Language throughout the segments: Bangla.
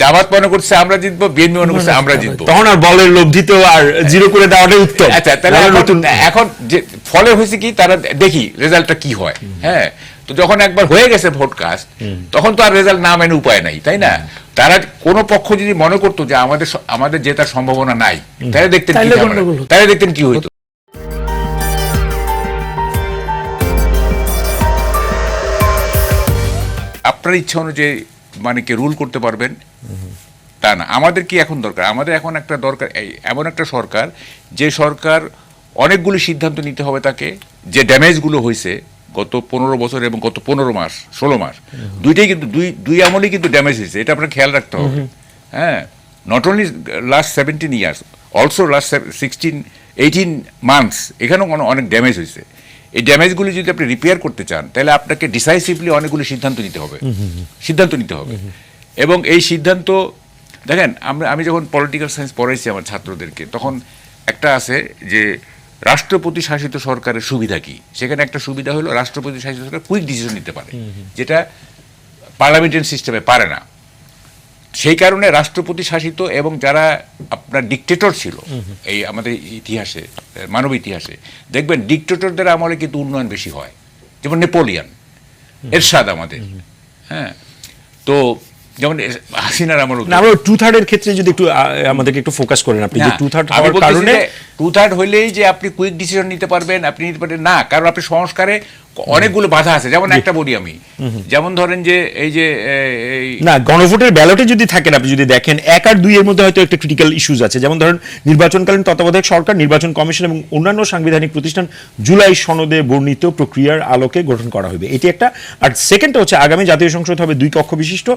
জামাত মনে করছে আমরা জিতবো, বিএনপি মনে করছে আমরা জিতবো, তখন আর বলের লোভদিত আর জিরো করে দেওয়াটাই উত্তম। আচ্ছা, তাহলে এখন যে ফলে হয়েছে কি, তারা দেখি রেজাল্টটা কি হয়। হ্যাঁ, তো যখন একবার হয়ে গেছে ভোটকাস্ট, তখন তো আর রেজাল্ট না মেনে উপায় নাই, তাই না? তারা কোন পক্ষ যদি মনে করতো যে আমাদের জেতার সম্ভাবনা নাই, তাহলে দেখতেন কি হইতো। আপনার ইচ্ছা অনুযায়ী মানে কে রুল করতে পারবেন তা না। আমাদের কি এখন দরকার? আমাদের এখন একটা দরকার এমন একটা সরকার, যে সরকার অনেকগুলো সিদ্ধান্ত নিতে হবে তাকে, যে ড্যামেজগুলো হয়েছে গত 15 বছর এবং গত 15 মাস 16 মাস, দুইটাই কিন্তু দুই আমলেই কিন্তু ড্যামেজ হয়েছে, এটা আপনার খেয়াল রাখতে হবে। হ্যাঁ, not only last 17 years, also last 16-18 months, এখানেও অনেক ড্যামেজ হয়েছে। এই ড্যামেজগুলি যদি আপনি রিপেয়ার করতে চান, তাহলে আপনাকে ডিসাইসিভলি অনেকগুলো সিদ্ধান্ত নিতে হবে। এবং এই সিদ্ধান্ত দেখেন, আমি যখন পলিটিক্যাল সায়েন্স পড়াইছি আমার ছাত্রদেরকে, তখন একটা আছে যে রাষ্ট্রপতি শাসিত সরকারের সুবিধা কি। সেখানে একটা সুবিধা হলো রাষ্ট্রপতি শাসিত সরকার কুইক ডিসিশন নিতে পারে, যেটা পার্লামেন্টারি সিস্টেমে পারে না। সেই কারণে রাষ্ট্রপতি শাসিত এবং যারা আপনার ডিকটেটর ছিল এই আমাদের ইতিহাসে, মানব ইতিহাসে দেখবেন ডিকটেটরদের আমলে কিন্তু উন্নয়ন বেশি হয়, যেমন নেপোলিয়ান, এরশাদ আমাদের। হ্যাঁ, তো যেমন হাসিনার আমল। আমরা 2/3 ক্ষেত্রে যদি একটু আমাদেরকে একটু ফোকাস করেন, আপনি যে 2/3 হওয়ার কারণে 2/3 হইলেই যে আপনি কুইক ডিসিশন নিতে পারবেন, আপনি নিতে পারবেন না, কারণ আপনি সংস্কারে অনেকগুলো বাধা আছে। যেমন একটা বলি আমি, যেমন ধরেন যে এই যে না, গণভোটের ব্যালটে যদি থাকেন, আপনি যদি দেখেন 1 আর 2 এর মধ্যে হয়তো একটা ক্রিটিক্যাল ইস্যুজ আছে। যেমন ধরেন নির্বাচনকালীন তত্ত্বাবধায়ক সরকার, নির্বাচন কমিশন এবং অন্যান্য সাংবিধানিক প্রতিষ্ঠান জুলাই সনদে বর্ণিত প্রক্রিয়ার আলোকে গঠন করা হবে, এটি একটা। আর সেকেন্ডটা হচ্ছে আগামী জাতীয় সংসদ হবে 2 কক্ষ বিশিষ্ট।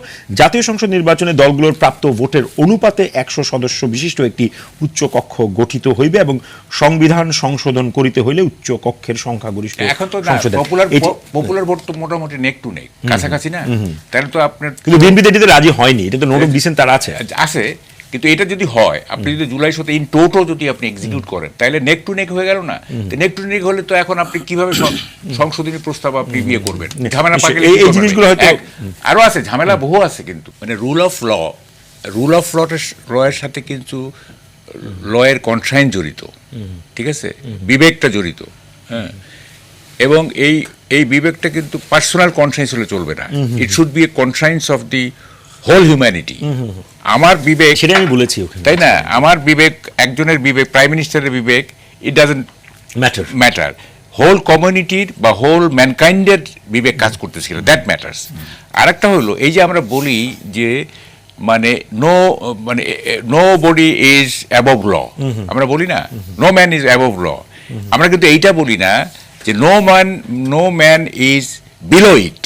জাতীয় সংসদ নির্বাচনে দলগুলোর প্রাপ্ত ভোটের অনুপাতে 100 সদস্য বিশিষ্ট একটি উচ্চ কক্ষ গঠিত হইবে এবং সংবিধান সংশোধন করিতে হইলে উচ্চ কক্ষের সংখ্যাগরিষ্ঠ পপুলার ভোট তো মোটামুটি নেক টু নেক, কাছাকাছি না? তাহলে তো আপনার কিন্তু বিএনপি এটাতে রাজি হয়নি, এটা তো নোট অফ ডিসেন্ট তার আছে। কিন্তু এটা যদি হয়, আপনি যদি জুলাই সাথে ইন টোটো যদি আপনি এক্সিকিউট করেন, তাহলে নেক টু নেক হয়ে গেল না? নেক টু নেক হলে তো এখন আপনি কিভাবে সংশোধনী প্রস্তাব আপনি বিয়ে করবেন? ঝামেলা পাকলে এই জিনিসগুলো হয়তো আরো আছে, ঝামেলা বহু আছে। কিন্তু মানে রুল অফ ল এর সাথে কিন্তু ল এর কনসাইন জড়িত, ঠিক আছে, বিবেকটা জড়িত। হ্যাঁ, এবং এই বিবেকটা কিন্তু পার্সোনাল কনসাইন্স হলে চলবে না। It should be a conscience of the whole humanity. আমার বিবেক, সেটা আমি বলেছি ওখানে, তাই না? আমার বিবেক, একজনের বিবেক, প্রাইম মিনিস্টারের বিবেক, ইট ডাজন্ট ম্যাটার। হোল কমিউনিটির বা হোল ম্যানকাইন্ডের বিবেক কাজ করতেছিল, দ্যাট ম্যাটার্স। আরেকটা হলো এই যে আমরা বলি যে মানে নো বডি ইজ অ্যাবভ ল, আমরা বলি না নো ম্যান ইজ অ্যাবভ ল। আমরা কিন্তু এইটা বলি না যে নো ম্যান ইজ বিলো ইট।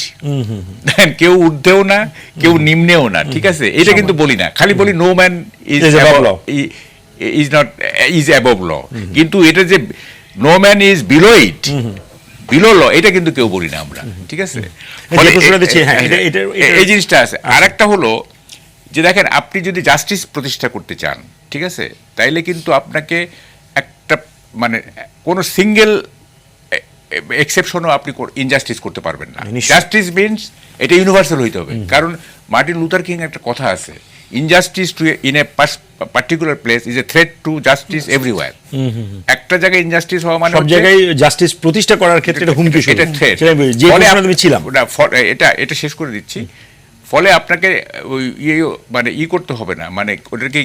কেউ ঊর্ধ্বেও না, কেউ নিম্নেও না, ঠিক আছে? এটা কিন্তু বলি না, খালি বলি no man is above law. কিন্তু এটা যে no man is below it, below law, এটা কিন্তু কেউ বলি না আমরা, ঠিক আছে? এই জিনিসটা আছে। আর একটা হলো যে দেখেন, আপনি যদি জাস্টিস প্রতিষ্ঠা করতে চান, ঠিক আছে, তাইলে কিন্তু আপনাকে একটা মানে কোনো সিঙ্গেল এক্সেপশনও আপনি ইনজাস্টিস করতে পারবেন না। জাস্টিস মিনস এটা ইউনিভার্সাল হইতে হবে। কারণ মার্টিন লুথার কিং একটা কথা আছে, injustice to in a particular place is a threat to justice everywhere. একটা জায়গায় ইনজাস্টিস হওয়া মানে সব জায়গায় জাস্টিস প্রতিষ্ঠা করার ক্ষেত্রে এটা হুমকি, এটা থ্রেট। এটা শেষ করে দিচ্ছি। ফলে আপনাকে মানে করতে হবে না, মানে ওটাকে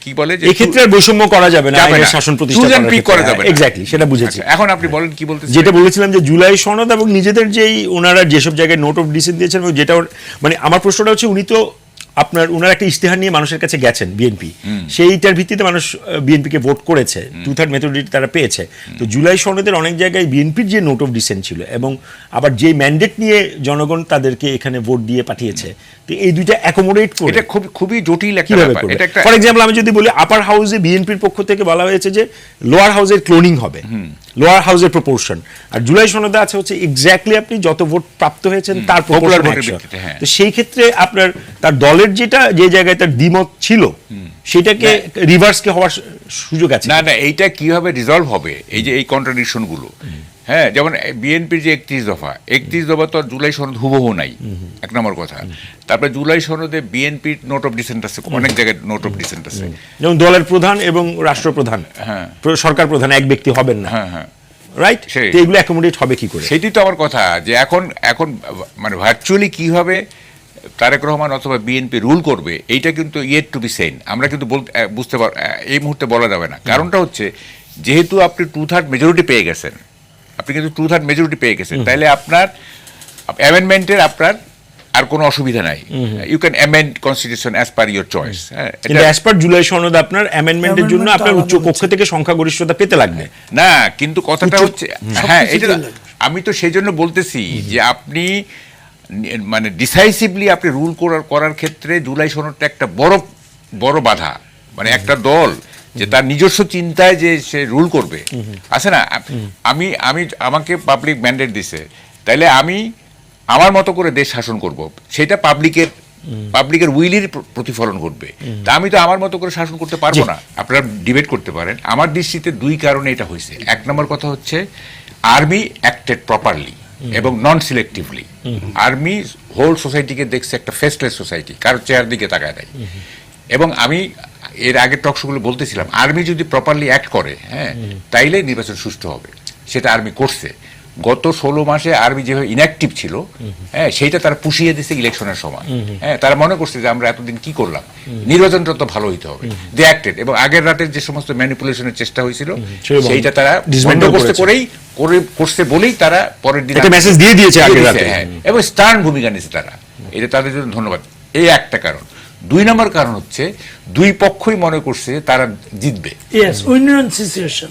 কি বলে যে এই ক্ষেত্রে বৈষম্য করা যাবে না, আইনের শাসন প্রতিষ্ঠা করা যাবে না। এক্স্যাক্টলি, সেটা বুঝেছি। এখন আপনি বলেন কি বলতে, যেটা বলেছিলাম যে জুলাই সনদ এবং নিজেদের যেই ওনারা যেসব জায়গায় নোট অফ ডিসেন্ট দিয়েছেন, যেটা মানে আমার প্রশ্নটা হচ্ছে, উনি তো ওনার একটা ইশতেহার নিয়ে মানুষের কাছে গেছেন বিএনপি, সেইটার ভিত্তিতে মানুষ বিএনপিকে ভোট করেছে, 2/3 মেথডিটি তারা পেয়েছে। তো জুলাই সনদের অনেক জায়গায় বিএনপির যে নোট অফ ডিসেন্ট ছিল এবং আবার যে ম্যান্ডেট নিয়ে জনগণ তাদেরকে এখানে ভোট দিয়ে পাঠিয়েছে, তো এই দুইটা অ্যাকোমোডেট করে এটা খুবই জটিল একটা ব্যাপার। ফর এক্সাম্পল আমি যদি বলি, আপার হাউসে বিএনপির পক্ষ থেকে বলা হয়েছে যে লোয়ার হাউসের ক্লোনিং হবে, লোয়ার হাউসের প্রপোর্শন। আর জুলাই সনদে আছে হচ্ছে এক্স্যাক্টলি আপনি যত ভোট প্রাপ্ত হয়েছেন তার প্রপোর্শন। তো সেই ক্ষেত্রে আপনার তার দলের যেটা যে জায়গায় তার দ্বিমত ছিল, সেটাকে রিভার্স কে হওয়ার সুযোগ আছে না? এইটা কিভাবে রিজলভ হবে? এই যে এই কন্ট্রাডিকশন গুলো, হ্যাঁ, যেমন বিএনপির যে 31 দফা তো আর জুলাই সনদ হুবহু নাই, এক নম্বর কথা। তারপরে জুলাই সনদে বিএনপির নোট অফ ডিসেন্ট আছে, অনেক জায়গায় নোট অফ ডিসেন্ট আছে। যেমন দলের প্রধান এবং রাষ্ট্রপ্রধান, হ্যাঁ, সরকার প্রধান এক ব্যক্তি হবেন না, হ্যাঁ হ্যাঁ, রাইট? সেই। তো এগুলো অ্যাকোমোডেট হবে কি করে? সেটাই তো আমার কথা, যে এখন মানে ভার্চুয়ালি কিভাবে তারেক রহমান অথবা বিএনপি রুল করবে, এইটা কিন্তু ইয়েট টু বি সেন। আমরা কিন্তু বুঝতে এই মুহূর্তে বলা যাবে না। কারণটা হচ্ছে, যেহেতু আপনি 2/3 মেজরিটি পেয়ে গেছেন, আপনি কিন্তু 2/3 মেজরিটি পেয়ে গেছেন, তাহলে আপনার অ্যামেন্ডমেন্টের আপনার আর কোনো অসুবিধা নাই। You can amend constitution as per your choice. কিন্তু অ্যাজ পার জুলাই সনদ আপনার অ্যামেন্ডমেন্টের জন্য আপনার উচ্চ কক্ষ থেকে সংখ্যাগরিষ্ঠতা পেতে লাগবে না, কিন্তু কথাটা হচ্ছে, হ্যাঁ, এটা আমি তো সেই জন্য বলতেছি যে আপনি মানে ডিসাইসিভলি আপনি রুল করার ক্ষেত্রে জুলাই সনদটা একটা বড় বাধা। মানে একটা দল যে তার নিজস্ব চিন্তায় যে সে রুল করবে, আছে না, আমাকে পাবলিক ম্যান্ডেট দিছে, তাইলে আমি আমার মতো করে দেশ শাসন করব, সেটা পাবলিকের উইলের প্রতিফলন ঘটবে। তা আমি তো আমার মতো করে শাসন করতে পারবো না। আপনারা ডিবেট করতে পারেন। আমার দৃষ্টিতে 2 কারণে এটা হয়েছে। এক নম্বর কথা হচ্ছে, আর্মি অ্যাক্টেড প্রপারলি এবং নন সিলেক্টিভলি। আর্মি হোল সোসাইটিকে দেখছে একটা ফেসলেস সোসাইটি, কারোর চেয়ার দিকে তাকায় দেয়। এবং আমি এর আগের টকশোগুলো বলতেছিলাম, আর্মি যদি প্রপারলি অ্যাক্ট করে, হ্যাঁ, তাইলে নির্বাচন সুষ্ঠু হবে। সেটা আর্মি করছে। গত 16 মাসে আর্মি যেভাবে ইনঅ্যাক্টিভ ছিল, হ্যাঁ, সেইটা তারা পুষিয়ে দিচ্ছে ইলেকশনের সময়। হ্যাঁ, তারা মনে করছে যে আমরা এতদিন কি করলাম, নির্বাচনটা তো ভালো হইতে হবে, দে অ্যাক্টেড। এবং আগের রাতের যে সমস্ত ম্যানিপুলেশনের চেষ্টা হয়েছিল, সেইটা তারা বন্ধ করছে বলেই তারা পরের দিন একটা মেসেজ দিয়ে দিয়েছে আগের রাতে। হ্যাঁ, এবং স্টার্ন ভূমিকা নিয়েছে তারা। এটা তাদের জন্য ধন্যবাদ। এই একটা কারণ। 2 নম্বর কারণ হচ্ছে, 2 পক্ষই মনে করছে তারা জিতবে।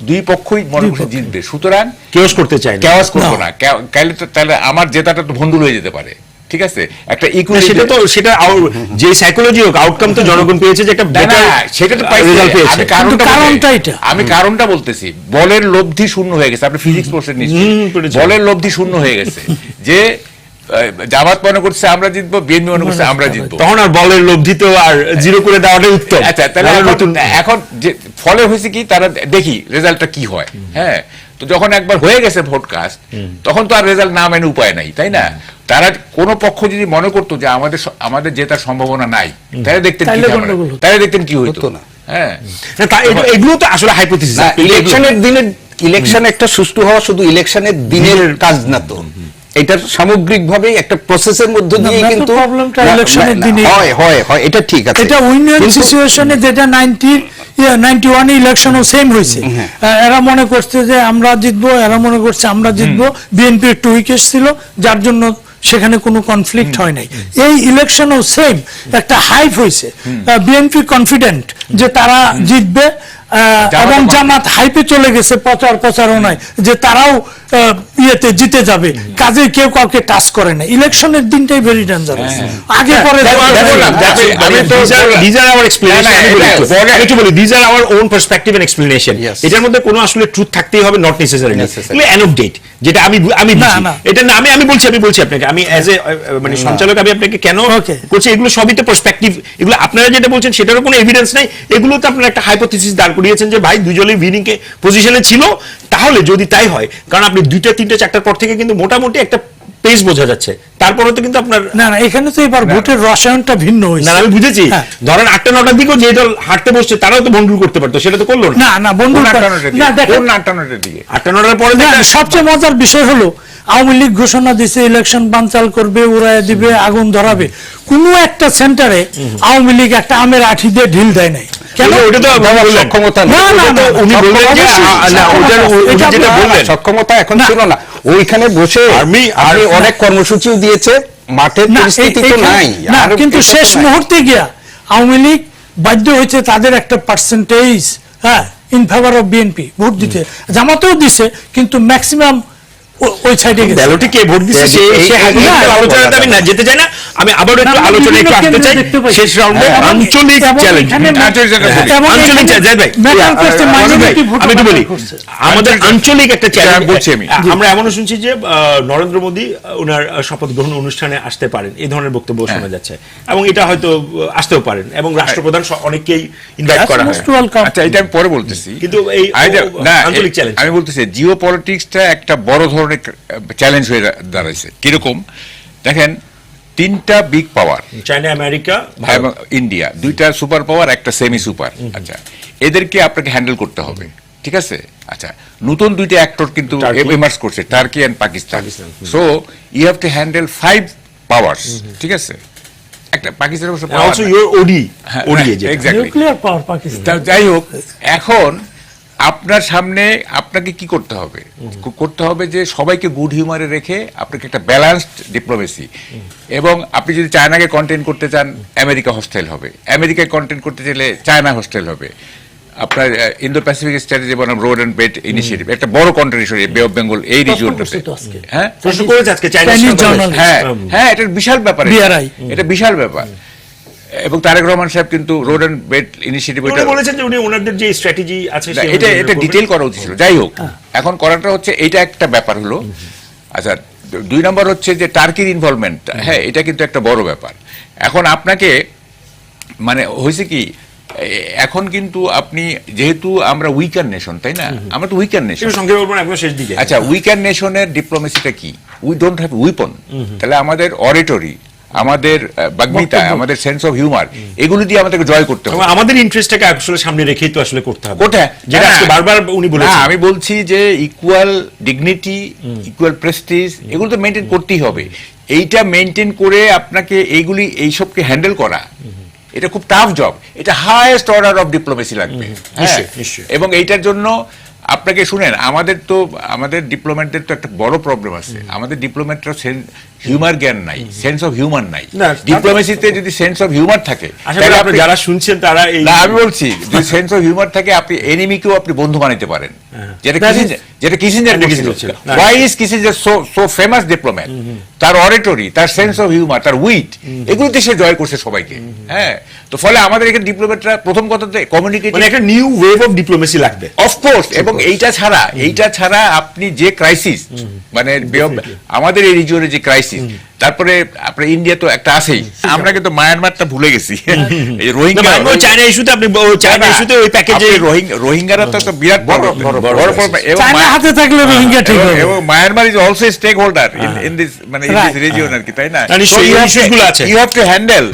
দুই পক্ষই মনে করছে জিতবে, সুতরাং কেওস করতে চায় না, কেওয়াস করবো না। তাহলে আমার জেতাটা তো ভণ্ডুল হয়ে যেতে পারে। ঠিক আছে, একটা ইকুয়াল, সেটা যে সাইকোলজি হোক, আউটকাম তো জনগণ পেয়েছে, যে একটা সেটা তো আমি কারণটা বলতেছি। বলের লব্ধি শূন্য হয়ে গেছে। আপনি ফিজিক্স পড়ছেন নিশ্চয়ই, বলের লব্ধি শূন্য হয়ে গেছে। যে জামাত মনে করছে আমরা জিতবো, বিএনপি মনে করছে আমরা জিতবো, তখন আর বলের লব্ধি তো আর জিরো করে দেওয়াটাই উত্তম। আচ্ছা, তাহলে এখন যে ফলে হয়েছে কি, তারা দেখি রেজাল্টটা কি হয়। হ্যাঁ, তো যখন একবার হয়ে গেছে ভোট কাস্ট, তখন তো আর রেজাল্ট না মেনে উপায় নাই, তাই না? তারা কোন পক্ষ যদি মনে করতো যে আমাদের জেতার সম্ভাবনা নাই, তাহলে দেখতেন কি হইতো না। হ্যাঁ, এগুলো তো আসলে হাইপোথিসিস। ইলেকশন একটা সুষ্ঠু হওয়া শুধু ইলেকশনের দিনের কাজ না তো, এটার সামগ্রিকভাবে একটা প্রসেসের মধ্য দিয়ে কিন্তু ইলেকশনের দিনে হয় এটা ঠিক আছে। এটা উইন সিচুয়েশনে, যেটা 91 ইলেকশনও সেম হয়েছে। এরা মনে করছে যে আমরা জিতবো, এরা মনে করছে আমরা জিতবো। বিএনপি একটু উইকেট ছিল, যার জন্য সেখানে কোনো কনফ্লিক্ট হয় নাই। এই ইলেকশনও সেম একটা হাইপ হয়েছে। বিএনপি কনফিডেন্ট যে তারা জিতবে, এবং জামাত হাইপে চলে গেছে প্রচারণায় যে তারাও ইয়েতে জিতে যাবে। কাজে কেউ কাউকে টাচ করে না। ইলেকশনের দিনটাই ভেরি ডেঞ্জারাস। আগে পরে এটার মধ্যে কোনো আসলে ট্রুথ থাকতেই হবে, নট নেসেসারিলি অ্যানোকডেট, যেটা আমি এটা না, আমি বলছি আপনাকে, আমি অ্যাজ এ মানে সঞ্চালক আমি আপনাকে কেন করছি, এগুলো সবই তো পার্সপেক্টিভ। এগুলো আপনারা যেটা বলছেন সেটারও কোনো এভিডেন্স নাই। এগুলো তো আপনারা একটা হাইপোথিসিস দাঁড় করিয়েছেন যে ভাই দুজনেই উইনিং পজিশনে ছিল। তাহলে যদি তাই হয়, কারণ আপনি 2টা 3টা 4টার পর থেকে কিন্তু মোটামুটি একটা পেজ বোঝা যাচ্ছে, তারপরে তো কিন্তু আপনার না এখানে তো এবার ভোটের রসায়নটা ভিন্ন হয়েছে। না, আমি বুঝেছি। ধরেন 8টা 9টার দিকেও যে দল হাঁটতে বসছে তারাও তো ভন্ডুল করতে পারতো, সেটা তো করলো না ভন্ডুল না। 8টা 9টার পরে সবচেয়ে মজার বিষয় হলো, আওয়ামী লীগ ঘোষণা দিছে ইলেকশন বানচাল করবে, উড়ায় দিবে, আগুন ধরাবে। কোন একটা সেন্টারে আওয়ামী লীগ একটা আমের আঠি দিয়ে ঢিল দেয় নাই। সক্ষমতা এখন ছিল না। ওইখানে বসে অনেক কর্মসূচিও দিয়েছে, মাঠের পরিস্থিতি তো নাই। কিন্তু শেষ মুহূর্তে গিয়া আওয়ামী লীগ বাধ্য হয়েছে তাদের একটা percentage in favour of BNP vote দিতে। জামাতেও দিছে, কিন্তু ম্যাক্সিমাম ওই সাইডে গেছে। ব্যালটে কে ভোট দিচ্ছে সে আলোচনাতে আমি না যেতে চাই না। আমি আবার একটু আমরা আলোচনা একটু বিভিন্ন আসতে চাই কেন্দ্রে দেখতে পাই। শেষ রাউন্ডে এবং- আঞ্চলিক এবং চ্যালেঞ্জ। এখানে আঞ্চলিক চ্যালেঞ্জ ভাই matter করছে, minority vote আমি একটু বলি matter করছে। আমাদের আঞ্চলিক একটা চ্যালেঞ্জ বলছি আমি। আমরা এমনও শুনছি যে নরেন্দ্র মোদী ওনার শপথ গ্রহণ অনুষ্ঠানে আসতে পারেন, এই ধরনের বক্তব্য শোনা যাচ্ছে, এবং এটা হয়তো আসতেও পারেন, এবং রাষ্ট্রপ্রধান অনেককেই ইনভাইট করা হয়। Most welcome. আচ্ছা, এটা আমি পরে বলতেছি, কিন্তু এই না, আঞ্চলিক চ্যালেঞ্জ আমি বলতেছি জিও পলিটিক্সটা একটা বড় ধরনের চ্যালেঞ্জ হয়ে দাঁড়াইছে। কিরকম দেখেন, 3টা বিগ পাওয়ার চায়না, আমেরিকা, এবং ইন্ডিয়া, 2টা সুপার পাওয়ার, একটা সেমি সুপার। আচ্ছা, এদেরকে আপনাকে হ্যান্ডেল করতে হবে, ঠিক আছে? আচ্ছা, নতুন 2টা অ্যাক্টর কিন্তু এমার্জ করছে, Turkey and Pakistan. So you have to handle 5 powers, ঠিক আছে? একটা পাকিস্তান অবশ্য power অলসো না। ইউর ওডি হ্যাঁ, যে exactly. Nuclear power Pakistan. তা যাই হোক, এখন আপনার সামনে আপনাকে কি করতে হবে? করতে হবে যে সবাইকে গুড হিউমারে রেখে আপনাকে একটা ব্যালেন্সড ডিপ্লোমেসি, এবং আপনি যদি চায়নাকে কন্টেন্ট করতে চান আমেরিকা হস্টাইল হবে, আমেরিকায় কন্টেন্ট করতে চাইলে চায়না হস্টাইল হবে। আপনার ইন্দো প্যাসিফিক স্ট্র্যাটেজি বনাম রোড অ্যান্ড বেল্ট ইনিশিয়েটিভ একটা বড় কন্ট্রিবিউশন, বে অফ বেঙ্গল এই রিজিয়নটাতে। তো আজকে। হ্যাঁ প্রশ্ন করেছে আজকে Chinese journalist। হ্যাঁ হ্যাঁ, এটা বিশাল ব্যাপার, BRI এটা বিশাল ব্যাপার। এবং তারেক রহমান সাহেব কিন্তু রোড অ্যান্ড বেল্ট ইনিশিয়েটিভ উনি বলেছেন যে উনি ওনাদের যে স্ট্র্যাটেজি আছে না, সেই এটা অনুযায়ী এটা করবেন। ডিটেইল করা উচিত ছিল। যাই হোক, এখন করাটা হচ্ছে এইটা একটা ব্যাপার হলো। আচ্ছা, 2 নম্বর হচ্ছে যে টার্কির ইনভলভমেন্ট, হ্যাঁ এটা কিন্তু একটা বড় ব্যাপার। এখন আপনাকে মানে হয়েছে কি, এখন কিন্তু আপনি যেহেতু আমরা উইকার নেশন, তাই না? আমরা তো উইকার নেশন। একটু সংক্ষেপে বলবেন একদম শেষ দিকে। আচ্ছা, উইকার নেশনের ডিপ্লোমেসিটা কি? We don't have weapon. তাহলে আমাদের অরেটরি, আমাদের বাগ্মিতা, আমাদের সেন্স অফ হিউমার, এগুলো দিয়ে আমাদেরকে জয় করতে হবে। এবং আমাদের ইন্টারেস্টটাকে আসলে সামনে রেখেই তো আসলে করতে হবে। কোথায়? যেটা আজকে বারবার উনি না, বলেছেন। আমি বলছি যে ইকুয়াল ডিগনিটি, ইকুয়াল প্রেস্টিজ, এগুলো তো মেনটেন করতেই হবে। এইটা মেনটেন করে আপনাকে এইসবকে হ্যান্ডেল করা, এটা খুব টাফ জব। এটা হাইয়েস্ট অর্ডার অফ ডিপ্লোমেসি লাগবে। নিশ্চয়ই, নিশ্চয়ই। এবং এইটার জন্য আপনাকে শুনেন, আমাদের ডিপ্লোম্যাটদের তো একটা বড় প্রবলেম আছে। আমাদের ডিপ্লোম্যাটরা হিউমার জ্ঞান নাই, সেন্স অফ হিউমার নাই। না, ডিপ্লোমেসিতে যদি সেন্স অফ হিউমার থাকে, আশা করি আপনি যারা শুনছেন তারা এই না, আমি বলছি যদি সেন্স অফ হিউমার থাকে, আপনি এনিমিকেও আপনি বন্ধু বানাতে পারেন। যেটা কিসিঞ্জার কিসিঞ্জার করছিল। ছিল। Why is Kissinger so famous diplomat? তার অরেটরি, তার সেন্স অফ হিউমার, তার উইট, এগুলোতে সে জয় করছে সবাইকে। হ্যাঁ, তো ফলে আমাদের এখানে ডিপ্লোম্যাটরা প্রথম কথাতে কমিউনিকেটিং, মানে একটা নিউ ওয়েভ অফ ডিপ্লোমেসি লাগবে। অফকোর্স। এবং এইটা ছাড়া আপনি যে ক্রাইসিস, মানে আমাদের এই রিজিয়নে যে ক্রাইসিস, তারপরে আপনার ইন্ডিয়া তো একটা আছেই। আমরা কিন্তু মায়ানমারটা ভুলে গেছি। এই রোহিঙ্গা, চায়না ইস্যুতে আপনি চায়না ইস্যুতে ওই প্যাকেজে রোহিঙ্গারা তো একটা বিরাট বড় এবং চায়না হাতে থাকলে রোহিঙ্গা ঠিক হবে। এবং Myanmar is also stakeholder in this, মানে ইন দিস রিজিয়ন আর কি, তাই না? নিশ্চয়ই, এই issues গুলো আছে। You have to handle